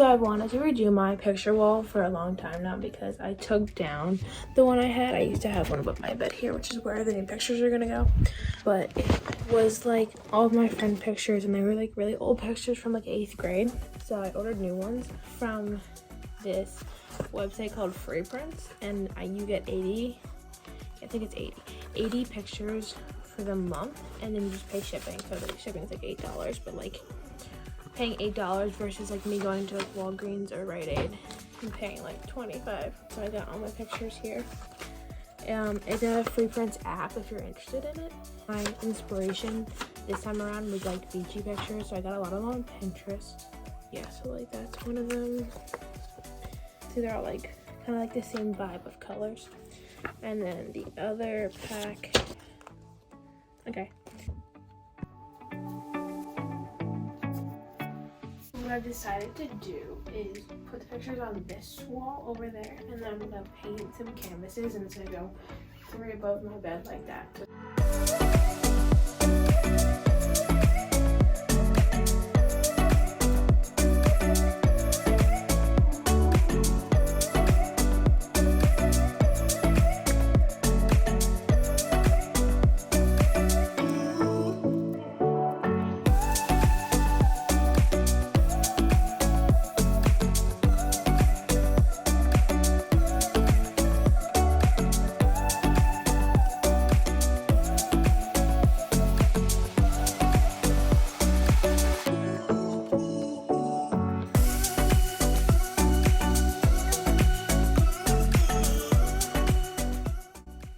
I've wanted to redo my picture wall for a long time now because I took down the one I had. I used to have one above my bed here, which is where the new pictures are gonna go. But it was like all of my friend pictures, and they were like really old pictures from like 8th grade. So I ordered new ones from this website called Free Prints, and you get 80, I think it's 80 pictures for the month, and then you just pay shipping. So the shipping is like $8, but like paying $8 versus like me going to like Walgreens or Rite Aid and paying like $25. So I got all my pictures here. It's a Free Prints app if you're interested in it. My inspiration this time around was like beachy pictures, so I got a lot of them on Pinterest. Yeah, so like that's one of them. So they're all like kind of like the same vibe of colors. And then the other pack, okay. What I've decided to do is put the pictures on this wall over there, and then I'm gonna paint some canvases, and it's gonna go 3 above my bed like that.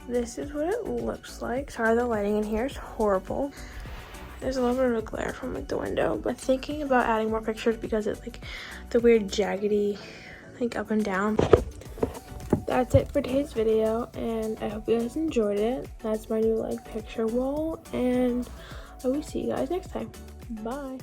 This is what it looks like. Sorry, the lighting in here is horrible. There's a little bit of a glare from like the window, but thinking about adding more pictures because it's like the weird jaggedy like up and down. That's it for today's video, and I hope you guys enjoyed it. That's my new like picture wall, and I will see you guys next time. Bye.